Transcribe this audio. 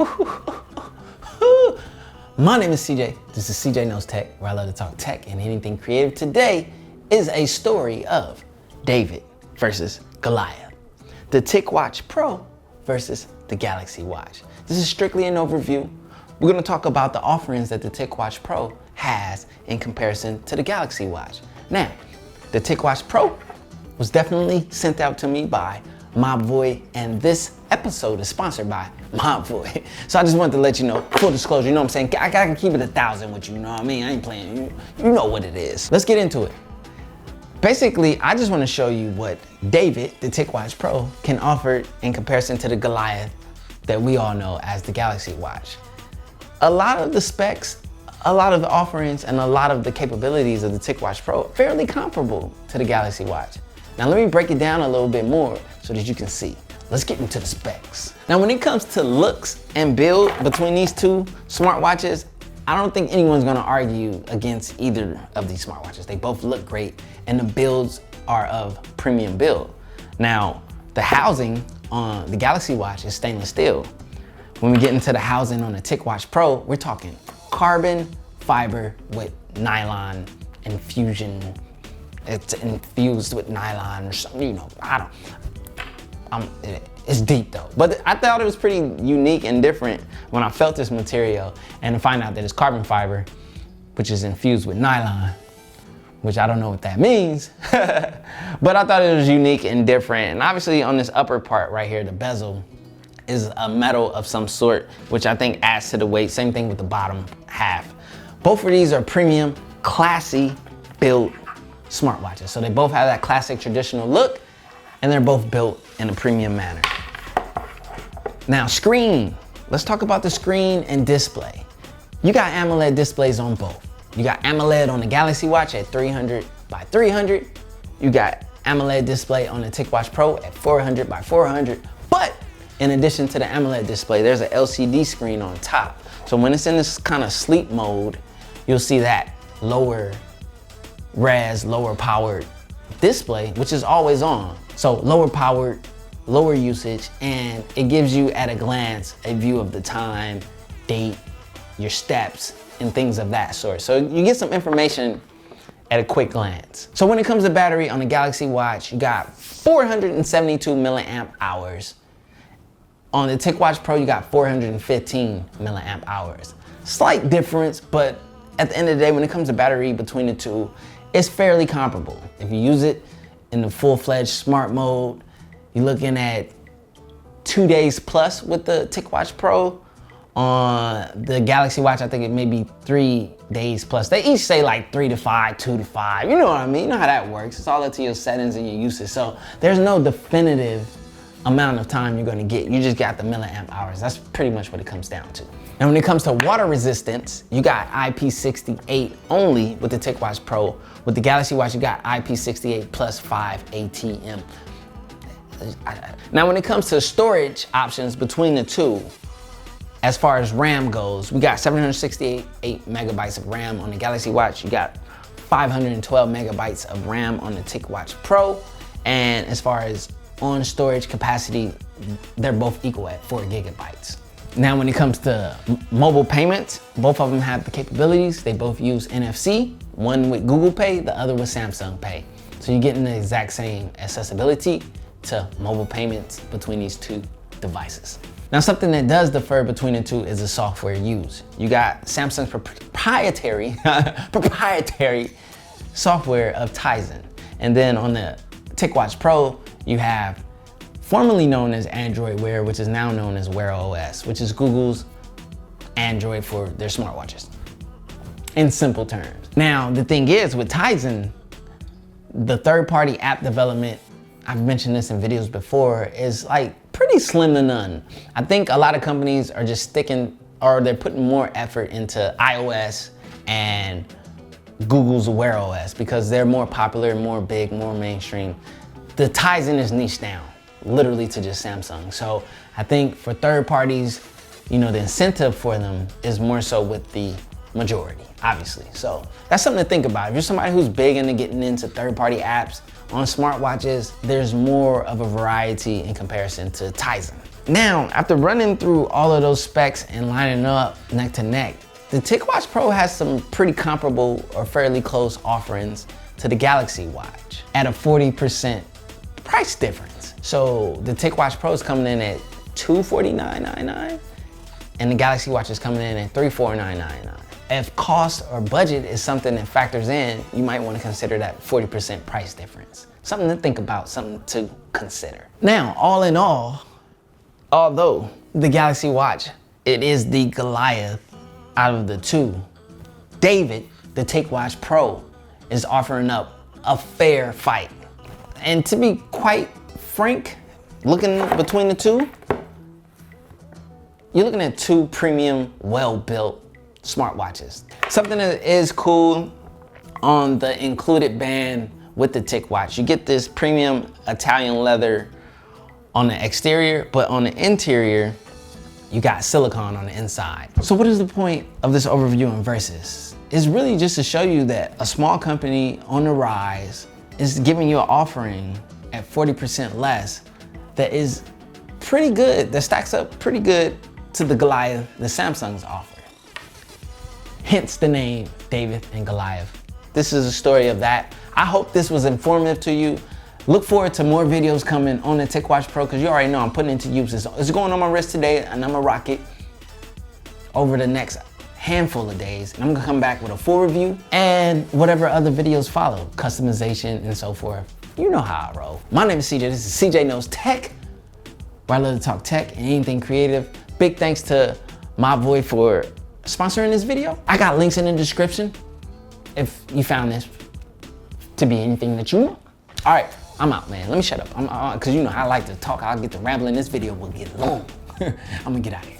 My name is CJ. This is CJ Knows Tech, where I love to talk tech and anything creative. Today is a story of David versus Goliath, the Ticwatch Pro versus the Galaxy Watch. This is strictly an overview. We're going to talk about the offerings that the Ticwatch Pro has in comparison to the Galaxy Watch. Now, the Ticwatch Pro was definitely sent out to me by Mobvoi, and this episode is sponsored by Mobvoi. So I just wanted to let you know, full disclosure, you know what I'm saying? I gotta keep it 1,000 with you, you know what I mean? I ain't playing, you know what it is. Let's get into it. Basically, I just wanna show you what David, the Ticwatch Pro, can offer in comparison to the Goliath that we all know as the Galaxy Watch. A lot of the specs, a lot of the offerings, and a lot of the capabilities of the Ticwatch Pro are fairly comparable to the Galaxy Watch. Now let me break it down a little bit more so that you can see. Let's get into the specs. Now when it comes to looks and build between these two smartwatches, I don't think anyone's gonna argue against either of these smartwatches. They both look great and the builds are of premium build. Now, the housing on the Galaxy Watch is stainless steel. When we get into the housing on the Ticwatch Pro, we're talking carbon fiber with nylon infusion. It's infused with nylon or something, you know, it's deep though. But I thought it was pretty unique and different when I felt this material and to find out that it's carbon fiber, which is infused with nylon, which I don't know what that means. But I thought it was unique and different. And obviously on this upper part right here, the bezel is a metal of some sort, which I think adds to the weight. Same thing with the bottom half. Both of these are premium, classy built smartwatches. So they both have that classic traditional look and they're both built in a premium manner. Now screen, let's talk about the screen and display. You got AMOLED displays on both. You got AMOLED on the Galaxy Watch at 300 by 300. You got AMOLED display on the Ticwatch Pro at 400 by 400. But in addition to the AMOLED display, there's an LCD screen on top. So when it's in this kind of sleep mode, you'll see that lower res, lower powered display, which is always on. So lower powered, lower usage, and it gives you at a glance a view of the time, date, your steps, and things of that sort. So you get some information at a quick glance. So when it comes to battery on the Galaxy Watch, you got 472 milliamp hours. On the Ticwatch Pro, you got 415 milliamp hours. Slight difference, but at the end of the day, when it comes to battery between the two, it's fairly comparable. If you use it in the full-fledged smart mode, you're looking at 2 days plus with the Ticwatch Pro. On the Galaxy Watch, I think it may be 3 days plus. They each say like 3 to 5, 2 to 5. You know what I mean? You know how that works. It's all up to your settings and your usage. So there's no definitive amount of time you're gonna get. You just got the milliamp hours. That's pretty much what it comes down to. And when it comes to water resistance, you got IP68 only with the Ticwatch Pro. With the Galaxy Watch, you got IP68 plus 5 ATM. Now, when it comes to storage options between the two, as far as RAM goes, we got 768 megabytes of RAM on the Galaxy Watch. You got 512 megabytes of RAM on the Ticwatch Pro. And as far as on storage capacity, they're both equal at 4 gigabytes. Now, when it comes to mobile payments, both of them have the capabilities. They both use NFC, one with Google Pay, the other with Samsung Pay. So you're getting the exact same accessibility to mobile payments between these two devices. Now, something that does differ between the two is the software used. You got Samsung's proprietary software of Tizen. And then on the Ticwatch Pro, you have formerly known as Android Wear, which is now known as Wear OS, which is Google's Android for their smartwatches, in simple terms. Now, the thing is with Tizen, the third-party app development, I've mentioned this in videos before, is like pretty slim to none. I think a lot of companies are just sticking, or they're putting more effort into iOS and Google's Wear OS because they're more popular, more big, more mainstream. The Tizen is niched down, literally to just Samsung. So I think for third parties, you know, the incentive for them is more so with the majority, obviously. So that's something to think about. If you're somebody who's big into getting into third-party apps on smartwatches, there's more of a variety in comparison to Tizen. Now, after running through all of those specs and lining up neck to neck, the Ticwatch Pro has some pretty comparable or fairly close offerings to the Galaxy Watch at a 40% price difference. So the Ticwatch Pro is coming in at $249.99 and the Galaxy Watch is coming in at $349.99. If cost or budget is something that factors in, you might want to consider that 40% price difference. Something to think about, something to consider. Now, all in all, although the Galaxy Watch, it is the Goliath out of the two, David, the Ticwatch Pro, is offering up a fair fight. And to be quite frank, looking between the two, you're looking at two premium, well-built smartwatches. Something that is cool on the included band with the Ticwatch, you get this premium Italian leather on the exterior, but on the interior, you got silicone on the inside. So what is the point of this overview and versus? It's really just to show you that a small company on the rise is giving you an offering at 40% less that is pretty good, that stacks up pretty good to the Goliath that Samsung's offer. Hence the name David and Goliath. This is a story of that. I hope this was informative to you. Look forward to more videos coming on the Ticwatch Pro because you already know I'm putting it into use. It's going on my wrist today and I'm gonna rock it over the next handful of days. And I'm gonna come back with a full review and whatever other videos follow, customization and so forth. You know how I roll. My name is CJ, this is CJ Knows Tech, where I love to talk tech and anything creative. Big thanks to my boy for sponsoring this video. I got links in the description if you found this to be anything that you want. All right, I'm out, man. Let me shut up. Because you know I like to talk. I'll get to rambling. This video will get long. I'm gonna get out of here.